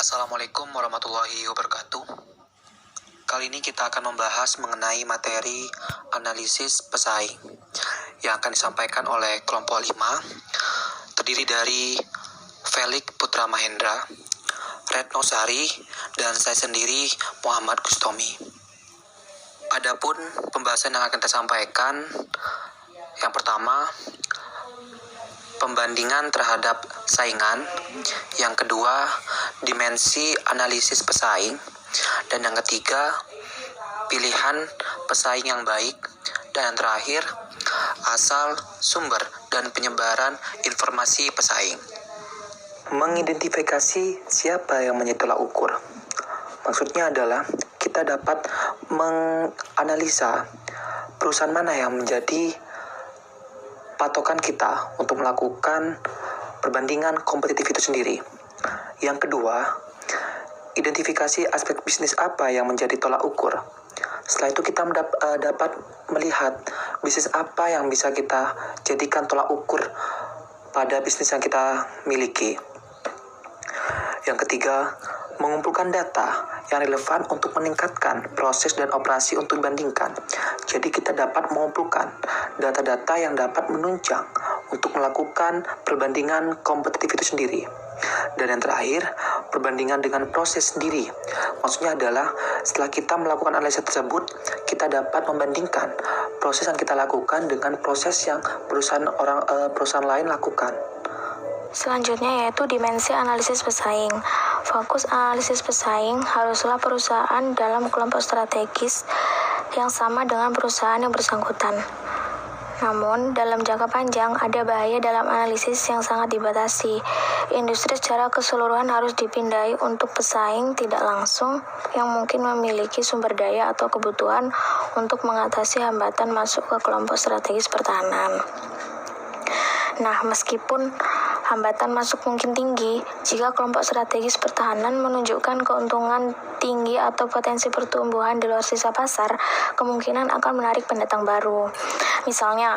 Assalamualaikum warahmatullahi wabarakatuh. Kali ini kita akan membahas mengenai materi analisis pesaing yang akan disampaikan oleh kelompok 5, terdiri dari Felix Putra Mahendra, Retno Sari, dan saya sendiri Muhammad Gustomi. Adapun pembahasan yang akan kita sampaikan, yang pertama, pembandingan terhadap saingan, yang kedua, dimensi analisis pesaing, dan yang ketiga, pilihan pesaing yang baik, dan yang terakhir, asal, sumber, dan penyebaran informasi pesaing. Mengidentifikasi siapa yang menjadi tolak ukur. Maksudnya adalah kita dapat menganalisa perusahaan mana yang menjadi patokan kita untuk melakukan perbandingan kompetitif itu sendiri. Yang kedua, identifikasi aspek bisnis apa yang menjadi tolak ukur. Setelah itu kita dapat melihat bisnis apa yang bisa kita jadikan tolak ukur pada bisnis yang kita miliki. Yang ketiga, mengumpulkan data yang relevan untuk meningkatkan proses dan operasi untuk dibandingkan. Jadi kita dapat mengumpulkan data-data yang dapat menunjang untuk melakukan perbandingan kompetitif itu sendiri. Dan yang terakhir, perbandingan dengan proses sendiri. Maksudnya adalah setelah kita melakukan analisis tersebut, kita dapat membandingkan proses yang kita lakukan dengan proses yang perusahaan lain lakukan. Selanjutnya yaitu dimensi analisis pesaing. Fokus analisis pesaing haruslah perusahaan dalam kelompok strategis yang sama dengan perusahaan yang bersangkutan. Namun, dalam jangka panjang ada bahaya dalam analisis yang sangat dibatasi. Industri secara keseluruhan harus dipindai untuk pesaing tidak langsung yang mungkin memiliki sumber daya atau kebutuhan untuk mengatasi hambatan masuk ke kelompok strategis pertahanan. Nah, meskipun hambatan masuk mungkin tinggi, jika kelompok strategis pertahanan menunjukkan keuntungan tinggi atau potensi pertumbuhan di luar sisa pasar, kemungkinan akan menarik pendatang baru. Misalnya,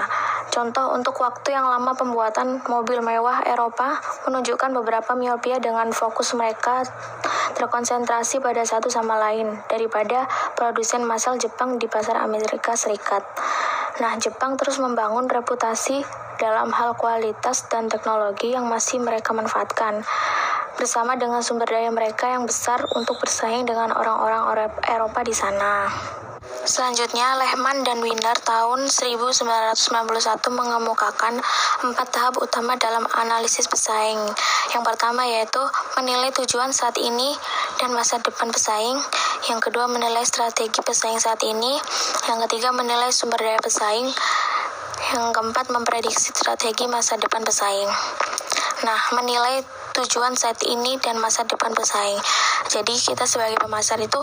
contoh untuk waktu yang lama pembuatan mobil mewah Eropa menunjukkan beberapa miopia dengan fokus mereka terkonsentrasi pada satu sama lain daripada produsen massal Jepang di pasar Amerika Serikat. Nah, Jepang terus membangun reputasi dalam hal kualitas dan teknologi yang masih mereka manfaatkan, bersama dengan sumber daya mereka yang besar untuk bersaing dengan orang-orang Eropa di sana. Selanjutnya, Lehman dan Wiener tahun 1991 mengemukakan 4 tahap utama dalam analisis pesaing. Yang pertama yaitu menilai tujuan saat ini dan masa depan pesaing. Yang kedua, menilai strategi pesaing saat ini. Yang ketiga, menilai sumber daya pesaing. Yang keempat, memprediksi strategi masa depan pesaing. Nah, menilai tujuan saat ini dan masa depan pesaing. Jadi, kita sebagai pemasar itu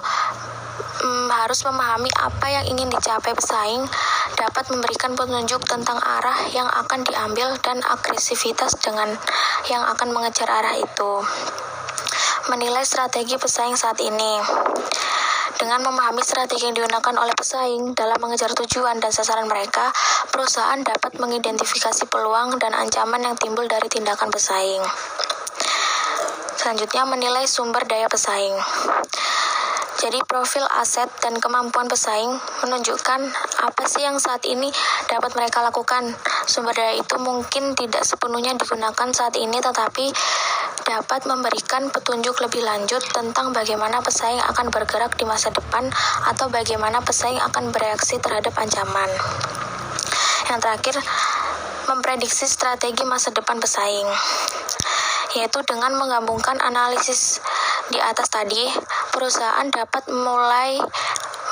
harus memahami apa yang ingin dicapai pesaing, dapat memberikan petunjuk tentang arah yang akan diambil dan agresivitas dengan yang akan mengejar arah itu. Menilai strategi pesaing saat ini. Dengan memahami strategi yang digunakan oleh pesaing dalam mengejar tujuan dan sasaran mereka, perusahaan dapat mengidentifikasi peluang dan ancaman yang timbul dari tindakan pesaing. Selanjutnya, menilai sumber daya pesaing. Jadi profil aset dan kemampuan pesaing menunjukkan apa sih yang saat ini dapat mereka lakukan. Sumber daya itu mungkin tidak sepenuhnya digunakan saat ini, tetapi dapat memberikan petunjuk lebih lanjut tentang bagaimana pesaing akan bergerak di masa depan atau bagaimana pesaing akan bereaksi terhadap ancaman. Yang terakhir, memprediksi strategi masa depan pesaing, yaitu dengan menggabungkan analisis di atas tadi, perusahaan dapat mulai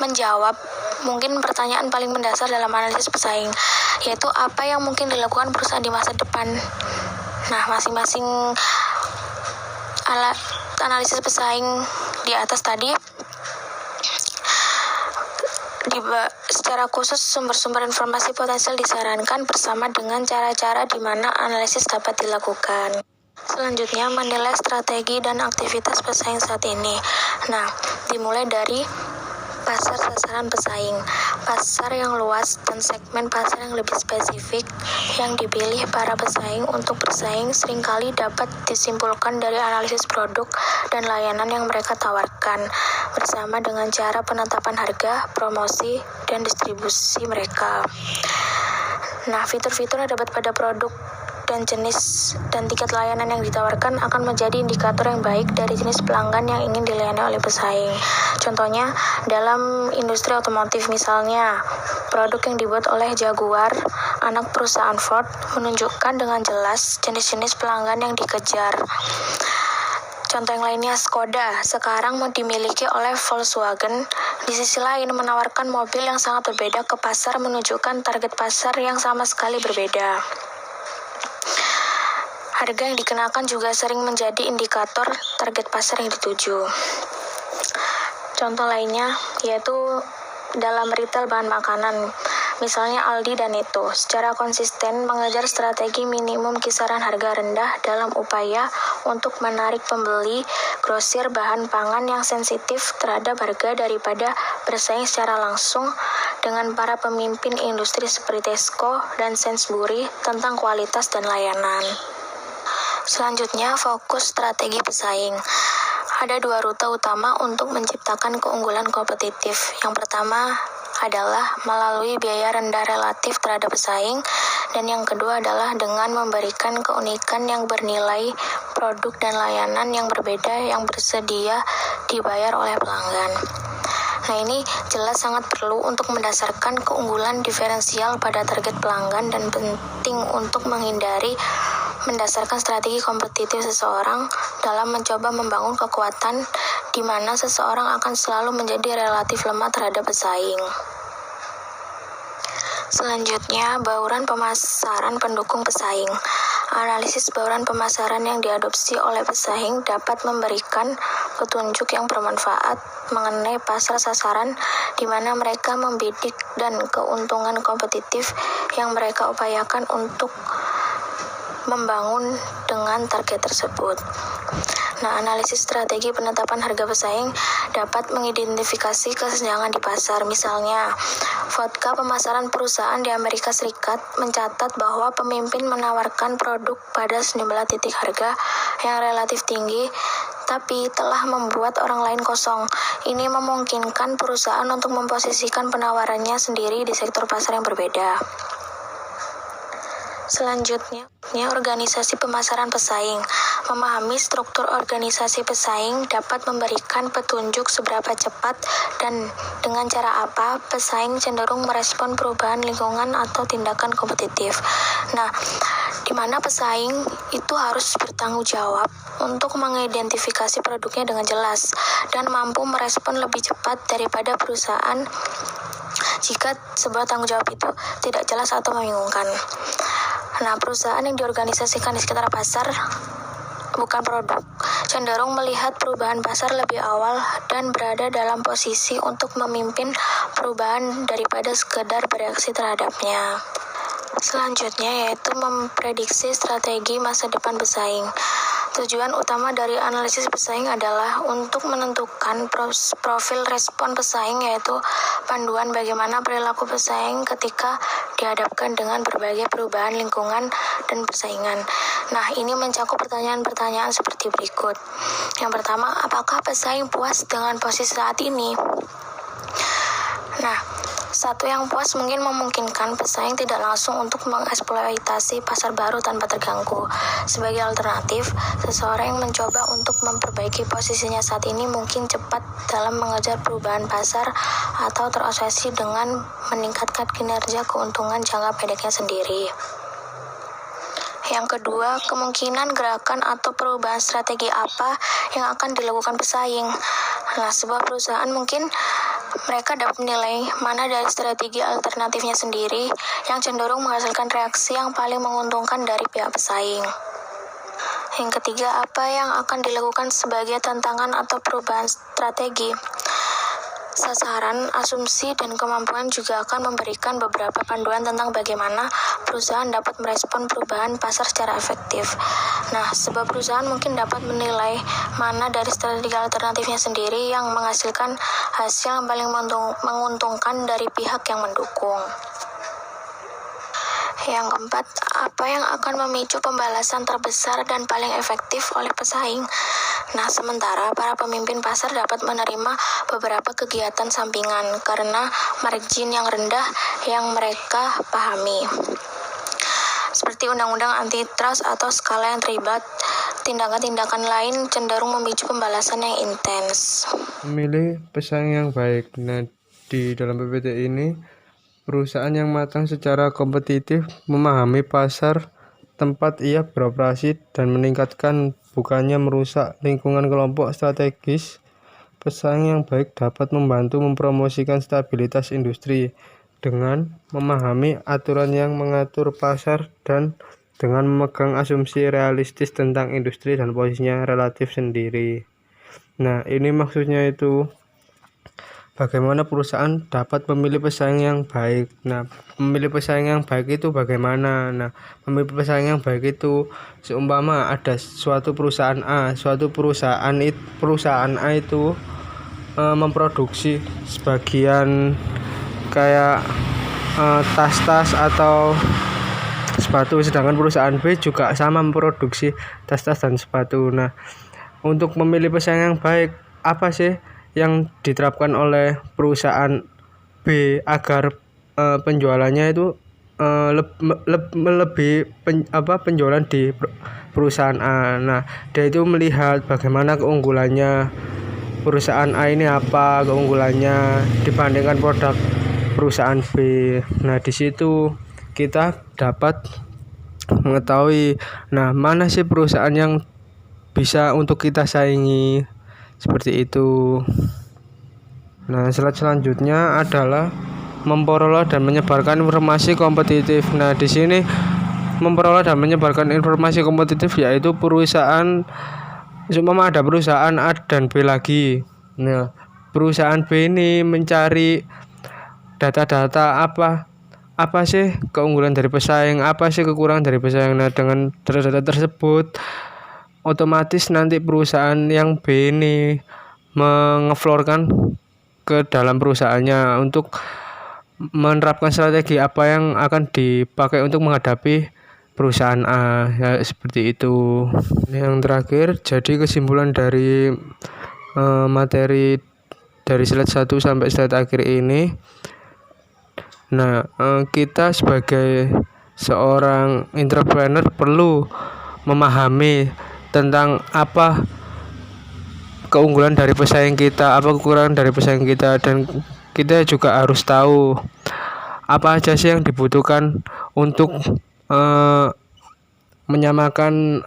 menjawab mungkin pertanyaan paling mendasar dalam analisis pesaing, yaitu apa yang mungkin dilakukan perusahaan di masa depan. Nah, masing-masing alat analisis pesaing di atas tadi secara khusus sumber-sumber informasi potensial disarankan bersama dengan cara-cara di mana analisis dapat dilakukan. Selanjutnya, menilai strategi dan aktivitas pesaing saat ini. Nah, dimulai dari Pasar sasaran pesaing. Pasar yang luas dan segmen pasar yang lebih spesifik yang dipilih para pesaing untuk bersaing seringkali dapat disimpulkan dari analisis produk dan layanan yang mereka tawarkan, bersama dengan cara penetapan harga, promosi, dan distribusi mereka. Nah, fitur-fitur yang dapat pada produk dan jenis dan tiket layanan yang ditawarkan akan menjadi indikator yang baik dari jenis pelanggan yang ingin dilayani oleh pesaing. Contohnya, dalam industri otomotif misalnya, produk yang dibuat oleh Jaguar, anak perusahaan Ford, menunjukkan dengan jelas jenis-jenis pelanggan yang dikejar. Contoh yang lainnya, Skoda sekarang dimiliki oleh Volkswagen. Di sisi lain, menawarkan mobil yang sangat berbeda ke pasar menunjukkan target pasar yang sama sekali berbeda. Harga yang dikenakan juga sering menjadi indikator target pasar yang dituju. Contoh lainnya yaitu dalam retail bahan makanan, misalnya Aldi dan Netto, secara konsisten mengejar strategi minimum kisaran harga rendah dalam upaya untuk menarik pembeli grosir bahan pangan yang sensitif terhadap harga daripada bersaing secara langsung dengan para pemimpin industri seperti Tesco dan Sainsbury tentang kualitas dan layanan. Selanjutnya, fokus strategi pesaing. Ada dua rute utama untuk menciptakan keunggulan kompetitif. Yang pertama adalah melalui biaya rendah relatif terhadap pesaing, dan yang kedua adalah dengan memberikan keunikan yang bernilai produk dan layanan yang berbeda yang bersedia dibayar oleh pelanggan. Nah, ini jelas sangat perlu untuk mendasarkan keunggulan diferensial pada target pelanggan dan penting untuk menghindari mendasarkan strategi kompetitif seseorang dalam mencoba membangun kekuatan di mana seseorang akan selalu menjadi relatif lemah terhadap pesaing. Selanjutnya, bauran pemasaran pendukung pesaing. Analisis bauran pemasaran yang diadopsi oleh pesaing dapat memberikan petunjuk yang bermanfaat mengenai pasar sasaran di mana mereka membidik dan keuntungan kompetitif yang mereka upayakan untuk membangun dengan target tersebut. Nah, analisis strategi penetapan harga pesaing dapat mengidentifikasi kesenjangan di pasar. Misalnya, vodka pemasaran perusahaan di Amerika Serikat mencatat bahwa pemimpin menawarkan produk pada sejumlah titik harga yang relatif tinggi, tapi telah membuat orang lain kosong. Ini memungkinkan perusahaan untuk memposisikan penawarannya sendiri di sektor pasar yang berbeda. Selanjutnya, organisasi pemasaran pesaing. Memahami struktur organisasi pesaing dapat memberikan petunjuk seberapa cepat dan dengan cara apa pesaing cenderung merespon perubahan lingkungan atau tindakan kompetitif. Nah, di mana pesaing itu harus bertanggung jawab untuk mengidentifikasi produknya dengan jelas dan mampu merespon lebih cepat daripada perusahaan jika sebuah tanggung jawab itu tidak jelas atau membingungkan. Nah, perusahaan yang diorganisasikan di sekitar pasar bukan produk, cenderung melihat perubahan pasar lebih awal dan berada dalam posisi untuk memimpin perubahan daripada sekedar bereaksi terhadapnya. Selanjutnya yaitu memprediksi strategi masa depan pesaing. Tujuan utama dari analisis pesaing adalah untuk menentukan profil respon pesaing, yaitu panduan bagaimana perilaku pesaing ketika dihadapkan dengan berbagai perubahan lingkungan dan persaingan. Nah, ini mencakup pertanyaan-pertanyaan seperti berikut. Yang pertama, apakah pesaing puas dengan posisi saat ini? Nah, satu yang puas mungkin memungkinkan pesaing tidak langsung untuk mengeksploitasi pasar baru tanpa terganggu. Sebagai alternatif, seseorang yang mencoba untuk memperbaiki posisinya saat ini mungkin cepat dalam mengejar perubahan pasar atau terobsesi dengan meningkatkan kinerja keuntungan jangka pendeknya sendiri. Yang kedua, kemungkinan gerakan atau perubahan strategi apa yang akan dilakukan pesaing. Nah, sebuah perusahaan mungkin mereka dapat menilai mana dari strategi alternatifnya sendiri yang cenderung menghasilkan reaksi yang paling menguntungkan dari pihak pesaing. Yang ketiga, apa yang akan dilakukan sebagai tantangan atau perubahan strategi. Sasaran, asumsi, dan kemampuan juga akan memberikan beberapa panduan tentang bagaimana perusahaan dapat merespon perubahan pasar secara efektif. Nah, sebuah perusahaan mungkin dapat menilai mana dari strategi alternatifnya sendiri yang menghasilkan hasil yang paling menguntungkan dari pihak yang mendukung. Yang keempat, apa yang akan memicu pembalasan terbesar dan paling efektif oleh pesaing? Nah, sementara para pemimpin pasar dapat menerima beberapa kegiatan sampingan karena margin yang rendah yang mereka pahami. Seperti undang-undang antitrust atau skala yang terlibat, tindakan-tindakan lain cenderung memicu pembalasan yang intens. Memilih pesaing yang baik. Nah, di dalam PPT ini, perusahaan yang matang secara kompetitif memahami pasar tempat ia beroperasi dan meningkatkan, bukannya merusak lingkungan kelompok strategis. Pesaing yang baik dapat membantu mempromosikan stabilitas industri dengan memahami aturan yang mengatur pasar dan dengan memegang asumsi realistis tentang industri dan posisinya relatif sendiri. Nah, ini maksudnya itu bagaimana perusahaan dapat memilih pesaing yang baik. Nah, memilih pesaing yang baik itu bagaimana? Nah, memilih pesaing yang baik itu seumpama ada suatu perusahaan A, perusahaan A itu memproduksi sebagian kayak tas-tas atau sepatu, sedangkan perusahaan B juga sama memproduksi tas-tas dan sepatu. Nah, untuk memilih pesaing yang baik, apa sih yang diterapkan oleh perusahaan B agar penjualannya itu melebihi penjualan di perusahaan A. Nah, dia itu melihat bagaimana keunggulannya perusahaan A ini, apa keunggulannya dibandingkan produk perusahaan B. Nah, di situ kita dapat mengetahui mana sih perusahaan yang bisa untuk kita saingi, seperti itu. Nah, slide selanjutnya adalah memperoleh dan menyebarkan informasi kompetitif. Nah, di sini memperoleh dan menyebarkan informasi kompetitif yaitu perusahaan, cuma ada perusahaan A dan B lagi. Nah, perusahaan B ini mencari data-data apa sih keunggulan dari pesaing, apa sih kekurangan dari pesaing. Nah, dengan data-data tersebut otomatis nanti perusahaan yang B ini mengeflorkan ke dalam perusahaannya untuk menerapkan strategi apa yang akan dipakai untuk menghadapi perusahaan A, ya, seperti itu. Yang terakhir, jadi kesimpulan dari materi dari slide 1 sampai slide akhir ini. Nah, kita sebagai seorang entrepreneur perlu memahami tentang apa keunggulan dari pesaing kita, apa kekurangan dari pesaing kita, dan kita juga harus tahu apa aja sih yang dibutuhkan untuk menyamakan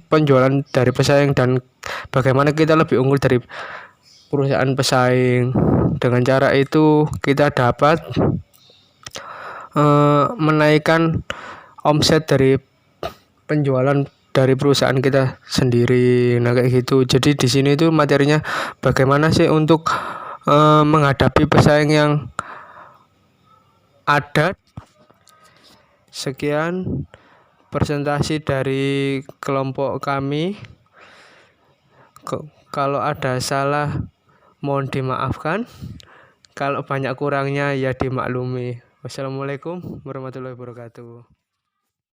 penjualan dari pesaing dan bagaimana kita lebih unggul dari perusahaan pesaing. Dengan cara itu kita dapat menaikkan omset dari penjualan dari perusahaan kita sendiri. Nah, kayak gitu. Jadi di sini tuh materinya bagaimana sih untuk menghadapi pesaing yang ada. Sekian presentasi dari kelompok kami. Kalau ada salah mohon dimaafkan. Kalau banyak kurangnya ya dimaklumi. Wassalamualaikum warahmatullahi wabarakatuh.